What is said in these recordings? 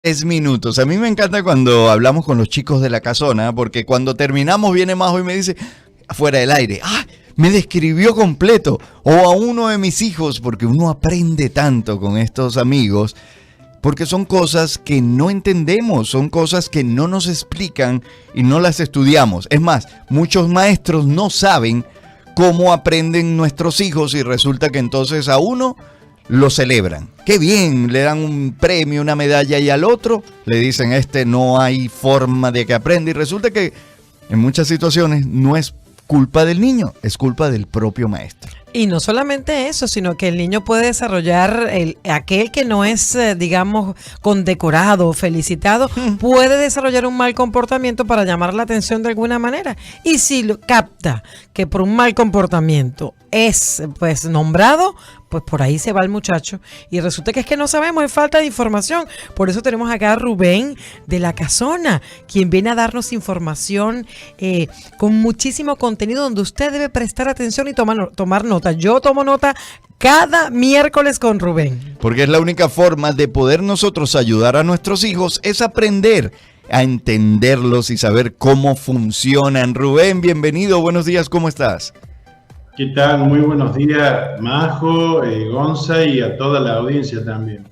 3 minutos. A mí me encanta cuando hablamos con los chicos de la casona, porque cuando terminamos viene Majo y me dice, afuera del aire, ¡ah! Me describió completo. O a uno de mis hijos, porque uno aprende tanto con estos amigos, porque son cosas que no entendemos, son cosas que no nos explican y no las estudiamos. Es más, muchos maestros no saben cómo aprenden nuestros hijos y resulta que entonces a uno lo celebran. Qué bien, le dan un premio, una medalla y al otro le dicen, no hay forma de que aprenda y resulta que en muchas situaciones no es culpa del niño, es culpa del propio maestro. Y no solamente eso, sino que el niño puede desarrollar, aquel que no es, digamos, condecorado o felicitado, puede desarrollar un mal comportamiento para llamar la atención de alguna manera. Y si lo capta que por un mal comportamiento es pues nombrado, pues por ahí se va el muchacho. Y resulta que es que no sabemos, es falta de información. Por eso tenemos acá a Rubén de la Casona, quien viene a darnos información con muchísimo contenido donde usted debe prestar atención y tomar nota. Yo tomo nota cada miércoles con Rubén. Porque es la única forma de poder nosotros ayudar a nuestros hijos, es aprender a entenderlos y saber cómo funcionan. Rubén, bienvenido, buenos días, ¿cómo estás? ¿Qué tal? Muy buenos días, Majo, Gonza y a toda la audiencia también.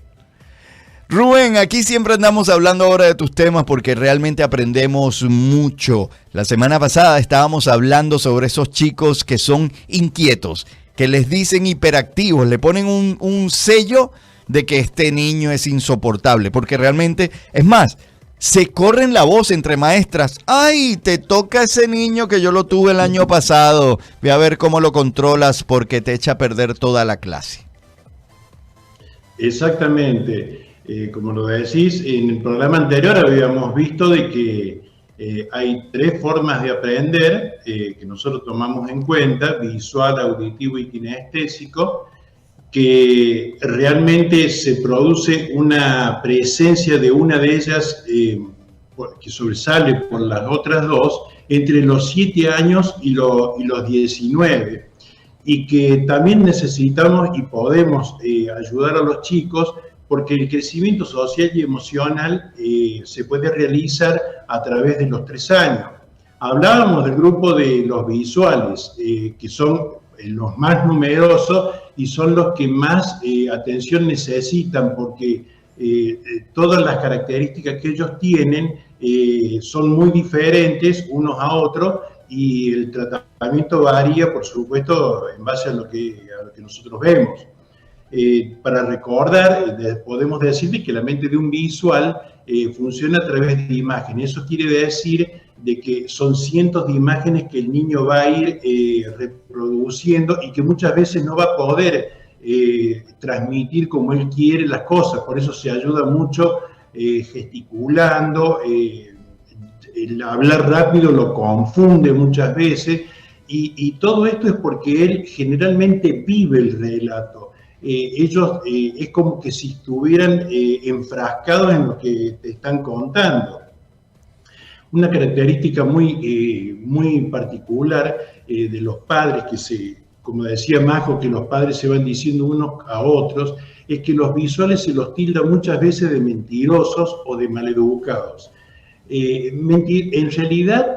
Rubén, aquí siempre andamos hablando ahora de tus temas porque realmente aprendemos mucho. La semana pasada estábamos hablando sobre esos chicos que son inquietos, que les dicen hiperactivos, le ponen un sello de que este niño es insoportable, porque realmente, es más, se corren la voz entre maestras. ¡Ay, te toca ese niño que yo lo tuve el año pasado! Ve a ver cómo lo controlas porque te echa a perder toda la clase. Exactamente. Como lo decís, en el programa anterior habíamos visto de que hay 3 formas de aprender que nosotros tomamos en cuenta: visual, auditivo y kinestésico, que realmente se produce una presencia de una de ellas que sobresale por las otras 2 entre los 7 años y los 19, y que también necesitamos y podemos ayudar a los chicos porque el crecimiento social y emocional se puede realizar a través de los 3 años. Hablábamos del grupo de los visuales, que son los más numerosos y son los que más atención necesitan porque todas las características que ellos tienen son muy diferentes unos a otros y el tratamiento varía, por supuesto, en base a lo que nosotros vemos. Para recordar, podemos decir que la mente de un visual funciona a través de imágenes. Eso quiere decir de que son cientos de imágenes que el niño va a ir reproduciendo y que muchas veces no va a poder transmitir como él quiere las cosas. Por eso se ayuda mucho gesticulando, el hablar rápido lo confunde muchas veces y todo esto es porque él generalmente vive el relato. Ellos es como que si estuvieran enfrascados en lo que te están contando. Una característica muy particular de los padres, como decía Majo, que los padres se van diciendo unos a otros, es que los visuales se los tilda muchas veces de mentirosos o de maleducados. En realidad,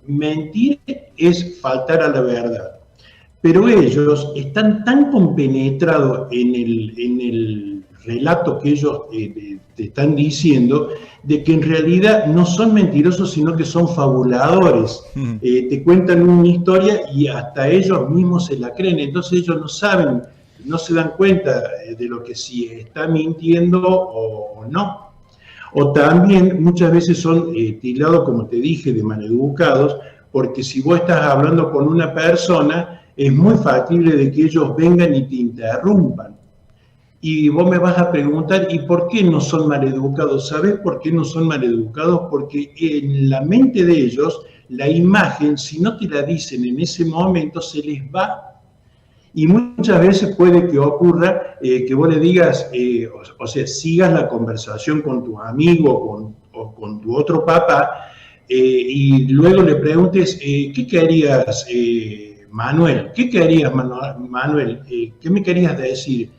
mentir es faltar a la verdad. Pero ellos están tan compenetrados en el relato que ellos te están diciendo, de que en realidad no son mentirosos, sino que son fabuladores. Te cuentan una historia y hasta ellos mismos se la creen. Entonces ellos no saben, no se dan cuenta de lo que si está mintiendo o no. O también muchas veces son tildados, como te dije, de maleducados, porque si vos estás hablando con una persona, es muy factible de que ellos vengan y te interrumpan. Y vos me vas a preguntar, ¿y por qué no son maleducados? ¿Sabés por qué no son maleducados? Porque en la mente de ellos, la imagen, si no te la dicen en ese momento, se les va. Y muchas veces puede que ocurra que vos le digas, o sea, sigas la conversación con tu amigo o con tu otro papá, y luego le preguntes, ¿qué querías, Manuel? ¿Qué querías, Manuel? ¿Qué me querías decir?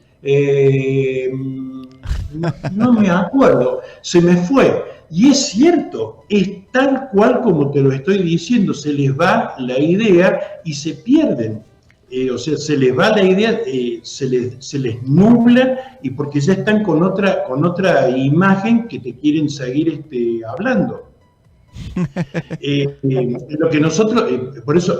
No me acuerdo, se me fue. Y es cierto, es tal cual como te lo estoy diciendo, se les va la idea y se pierden. O sea, se les va la idea, se les nubla y porque ya están con otra imagen que te quieren seguir hablando. Lo que nosotros, por eso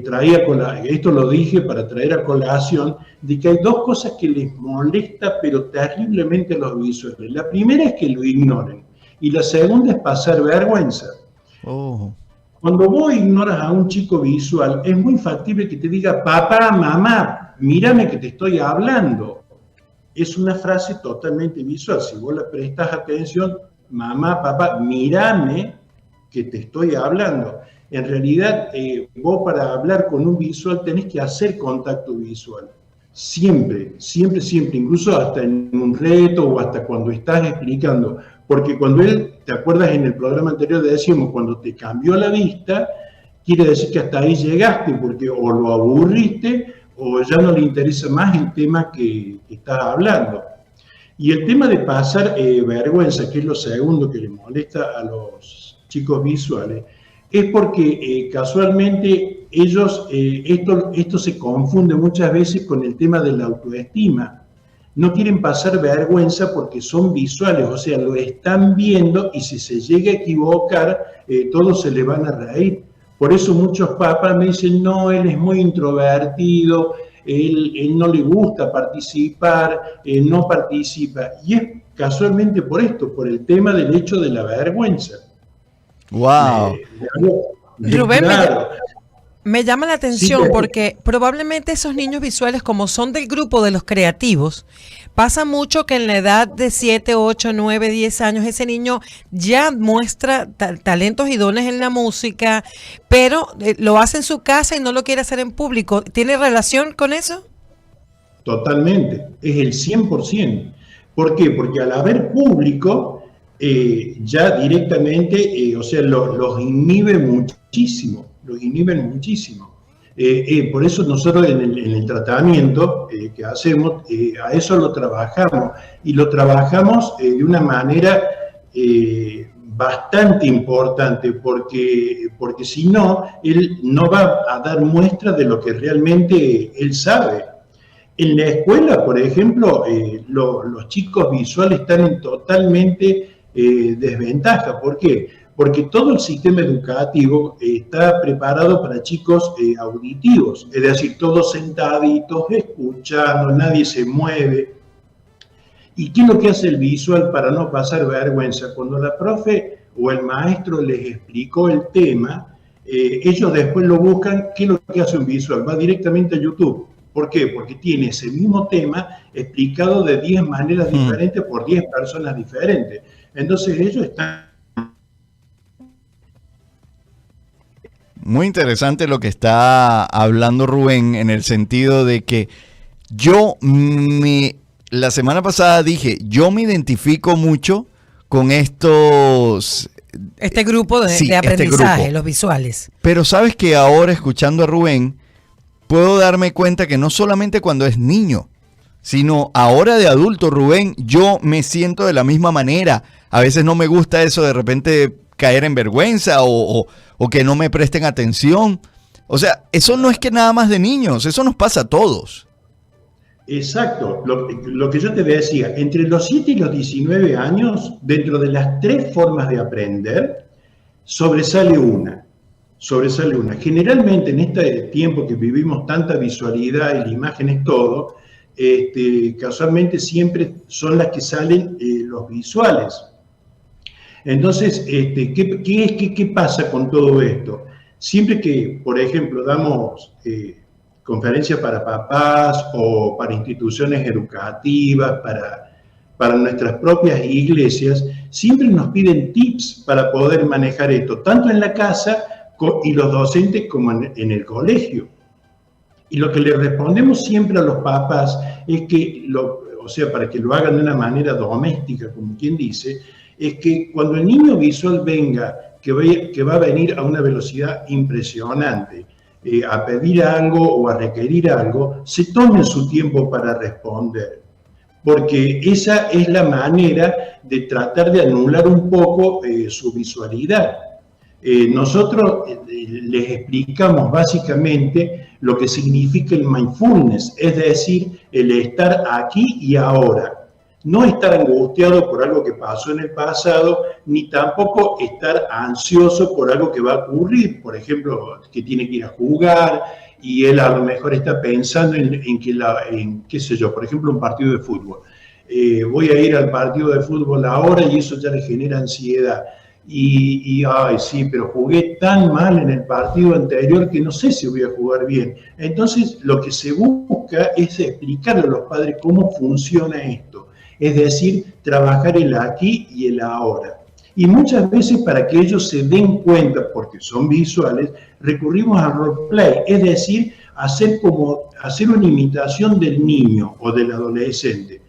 traía esto lo dije para traer a colación, de que hay dos cosas que les molesta pero terriblemente a los visuales. La primera es que lo ignoren y la segunda es pasar vergüenza. Oh. Cuando vos ignoras a un chico visual, es muy factible que te diga, papá, mamá, mírame que te estoy hablando. Es una frase totalmente visual. Si vos le prestas atención, mamá, papá, mírame que te estoy hablando. En realidad, vos para hablar con un visual tenés que hacer contacto visual. Siempre, siempre, siempre, incluso hasta en un reto o hasta cuando estás explicando. Porque cuando ¿te acuerdas en el programa anterior decíamos, cuando te cambió la vista, quiere decir que hasta ahí llegaste, porque o lo aburriste o ya no le interesa más el tema que estás hablando. Y el tema de pasar vergüenza, que es lo segundo que le molesta a los chicos visuales, es porque casualmente ellos, esto se confunde muchas veces con el tema de la autoestima. No quieren pasar vergüenza porque son visuales, o sea, lo están viendo y si se llega a equivocar, todos se le van a reír. Por eso muchos papás me dicen, no, él es muy introvertido, él no le gusta participar, no participa. Y es casualmente por esto, por el tema del hecho de la vergüenza. Wow. Rubén, claro. Me llama la atención Sí, porque probablemente esos niños visuales, como son del grupo de los creativos, pasa mucho que en la edad de 7, 8, 9, 10 años ese niño ya muestra talentos y dones en la música, pero lo hace en su casa y no lo quiere hacer en público. ¿Tiene relación con eso? Totalmente, es el 100%. ¿Por qué? Porque al haber público, ya directamente, o sea, los inhibe muchísimo. Los inhiben muchísimo. Por eso nosotros en el tratamiento que hacemos, a eso lo trabajamos. Y lo trabajamos de una manera bastante importante, porque si no, él no va a dar muestra de lo que realmente él sabe. En la escuela, por ejemplo, los chicos visuales están en totalmente desventaja. ¿Por qué? Porque todo el sistema educativo está preparado para chicos auditivos, es decir, todos sentaditos, escuchando, nadie se mueve. ¿Y qué es lo que hace el visual para no pasar vergüenza? Cuando la profe o el maestro les explicó el tema, ellos después lo buscan. ¿Qué es lo que hace un visual? Va directamente a YouTube. ¿Por qué? Porque tiene ese mismo tema explicado de 10 maneras diferentes por 10 personas diferentes. Entonces ellos están... Muy interesante lo que está hablando Rubén, en el sentido de que la semana pasada dije, yo me identifico mucho con estos... Este grupo de aprendizaje, los visuales. Pero sabes que ahora, escuchando a Rubén, puedo darme cuenta que no solamente cuando es niño, sino ahora de adulto, Rubén, yo me siento de la misma manera. A veces no me gusta eso de repente caer en vergüenza o que no me presten atención. O sea, eso no es que nada más de niños, eso nos pasa a todos. Exacto, lo que yo te decía, entre los 7 y los 19 años, dentro de las 3 formas de aprender, sobresale una. Generalmente en este tiempo que vivimos tanta visualidad y la imagen es todo, casualmente siempre son las que salen los visuales. Entonces, ¿qué pasa con todo esto? Siempre que, por ejemplo, damos conferencias para papás o para instituciones educativas, para nuestras propias iglesias, siempre nos piden tips para poder manejar esto, tanto en la casa y los docentes como en el colegio. Y lo que le respondemos siempre a los papás es que, o sea, para que lo hagan de una manera doméstica, como quien dice, es que cuando el niño visual venga, que va a venir a una velocidad impresionante, a pedir algo o a requerir algo, se tomen su tiempo para responder. porque esa es la manera de tratar de anular un poco su visualidad. Nosotros les explicamos básicamente lo que significa el mindfulness, es decir, el estar aquí y ahora. No estar angustiado por algo que pasó en el pasado, ni tampoco estar ansioso por algo que va a ocurrir. Por ejemplo, que tiene que ir a jugar y él a lo mejor está pensando en qué sé yo, por ejemplo, un partido de fútbol. Voy a ir al partido de fútbol ahora y eso ya le genera ansiedad. Ay, sí, pero jugué tan mal en el partido anterior que no sé si voy a jugar bien. Entonces, lo que se busca es explicarle a los padres cómo funciona esto. Es decir, trabajar el aquí y el ahora. Y muchas veces para que ellos se den cuenta, porque son visuales, recurrimos al roleplay, es decir, hacer una imitación del niño o del adolescente.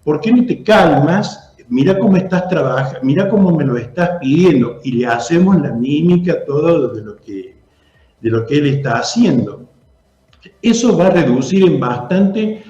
¿Por qué no te calmas? Mira cómo estás trabajando, mira cómo me lo estás pidiendo, y le hacemos la mímica, todo de lo que él está haciendo. Eso va a reducir en bastante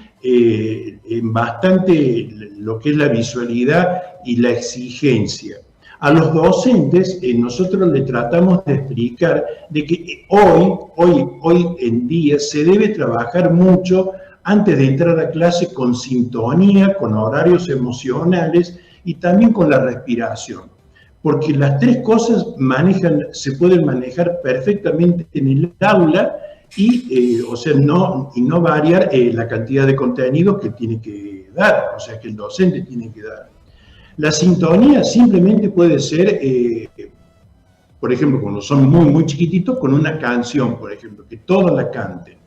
lo que es la visualidad y la exigencia. A los docentes nosotros le tratamos de explicar de que hoy en día se debe trabajar mucho antes de entrar a clase con sintonía, con horarios emocionales y también con la respiración. Porque las tres cosas se pueden manejar perfectamente en el aula y no variar la cantidad de contenido que tiene que dar, o sea, que el docente tiene que dar. La sintonía simplemente puede ser, por ejemplo, cuando son muy, muy chiquititos, con una canción, por ejemplo, que todos la canten.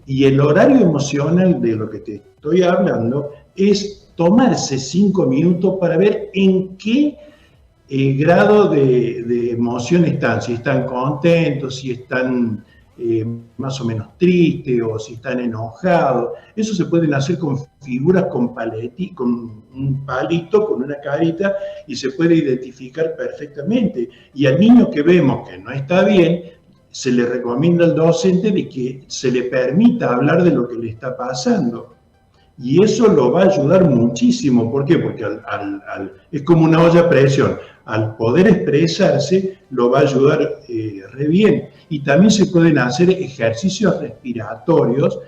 Y el horario emocional de lo que te estoy hablando es tomarse 5 minutos para ver en qué grado de emoción están, si están contentos, si están más o menos tristes o si están enojados. Eso se pueden hacer con figuras, con un palito, con una carita, y se puede identificar perfectamente. Y al niño que vemos que no está bien, se le recomienda al docente de que se le permita hablar de lo que le está pasando. Y eso lo va a ayudar muchísimo. ¿Por qué? Porque es como una olla a presión. Al poder expresarse, lo va a ayudar re bien. Y también se pueden hacer ejercicios respiratorios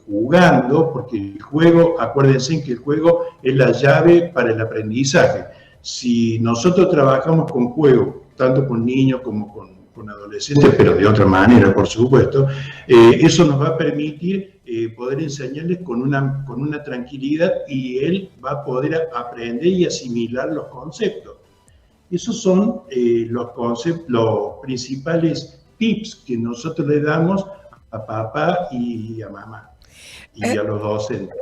jugando, porque el juego, acuérdense que el juego es la llave para el aprendizaje. Si nosotros trabajamos con juego, tanto con niños como con adolescentes, pero de otra manera, por supuesto, eso nos va a permitir poder enseñarles con una tranquilidad, y él va a poder aprender y asimilar los conceptos. Esos son los principales tips que nosotros le damos a papá y a mamá y a los docentes.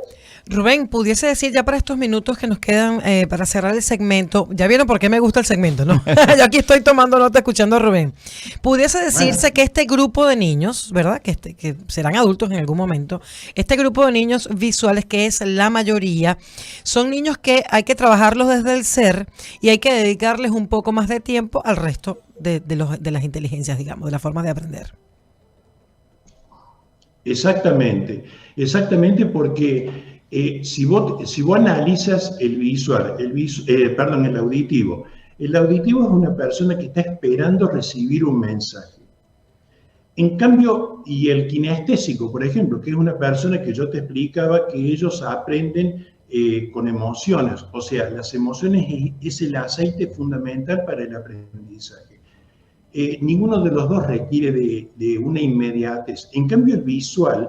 Rubén, pudiese decir ya para estos minutos que nos quedan para cerrar el segmento, ya vieron por qué me gusta el segmento, ¿no? Yo aquí estoy tomando nota escuchando a Rubén. Pudiese decirse que este grupo de niños, ¿verdad? Que serán adultos en algún momento, este grupo de niños visuales, que es la mayoría, son niños que hay que trabajarlos desde el ser y hay que dedicarles un poco más de tiempo al resto de las inteligencias, digamos, de las formas de aprender. Exactamente porque si vos analizas el auditivo es una persona que está esperando recibir un mensaje. En cambio, y el kinestésico, por ejemplo, que es una persona que yo te explicaba que ellos aprenden con emociones, o sea, las emociones es el aceite fundamental para el aprendizaje. Ninguno de los dos requiere de una inmediatez. En cambio, el visual,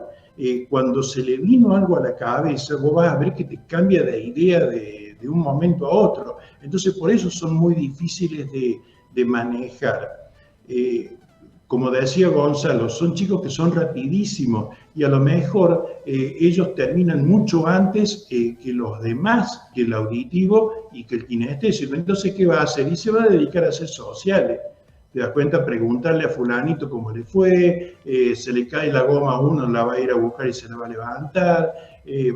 cuando se le vino algo a la cabeza, vos vas a ver que te cambia de idea de un momento a otro. Entonces, por eso son muy difíciles de manejar. Como decía Gonzalo, son chicos que son rapidísimos y a lo mejor ellos terminan mucho antes que los demás, que el auditivo y que el kinestésico. Entonces, ¿qué va a hacer? Y se va a dedicar a ser sociales. Te das cuenta, preguntarle a fulanito cómo le fue, se le cae la goma a uno, la va a ir a buscar y se la va a levantar,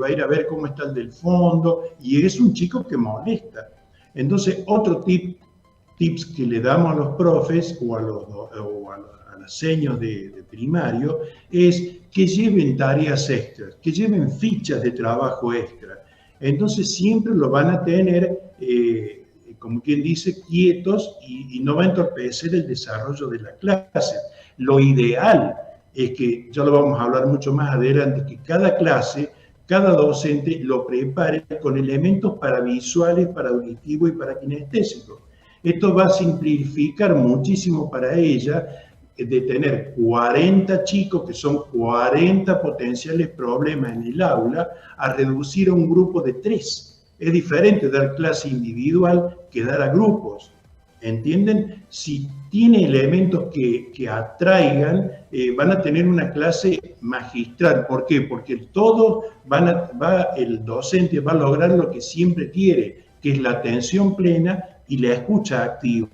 va a ir a ver cómo está el del fondo, y es un chico que molesta. Entonces, otro tips que le damos a los profes o a los seños de primario es que lleven tareas extras, que lleven fichas de trabajo extra. Entonces siempre lo van a tener, como quien dice, quietos y no va a entorpecer el desarrollo de la clase. Lo ideal es que, ya lo vamos a hablar mucho más adelante, que cada clase, cada docente lo prepare con elementos para visuales, para auditivo y para kinestésico. Esto va a simplificar muchísimo para ella de tener 40 chicos, que son 40 potenciales problemas en el aula, a reducir a un grupo de 3. Es diferente dar clase individual que dar a grupos. ¿Entienden? Si tiene elementos que atraigan, van a tener una clase magistral. ¿Por qué? Porque el docente va a lograr lo que siempre quiere, que es la atención plena y la escucha activa.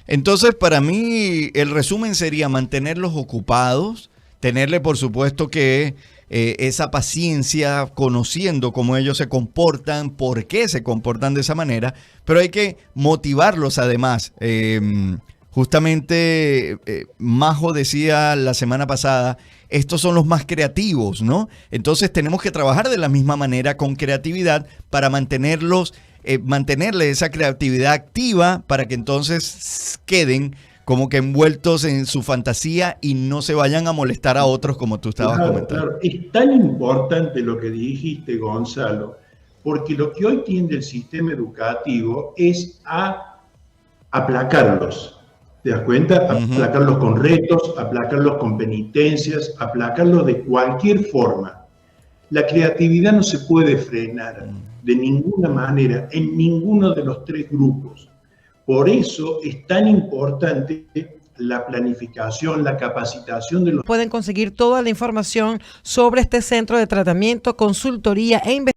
Entonces, para mí, el resumen sería mantenerlos ocupados, tenerle, por supuesto, que esa paciencia, conociendo cómo ellos se comportan, por qué se comportan de esa manera, pero hay que motivarlos además. Justamente, Majo decía la semana pasada, estos son los más creativos, ¿no? Entonces tenemos que trabajar de la misma manera con creatividad para mantenerle esa creatividad activa para que entonces queden como que envueltos en su fantasía y no se vayan a molestar a otros como tú estabas comentando. Claro. Es tan importante lo que dijiste, Gonzalo, porque lo que hoy tiende el sistema educativo es a aplacarlos. ¿Te das cuenta? Aplacarlos con retos, aplacarlos con penitencias, aplacarlos de cualquier forma. La creatividad no se puede frenar de ninguna manera en ninguno de los 3 grupos. Por eso es tan importante la planificación, la capacitación de los... Pueden conseguir toda la información sobre este centro de tratamiento, consultoría e investigación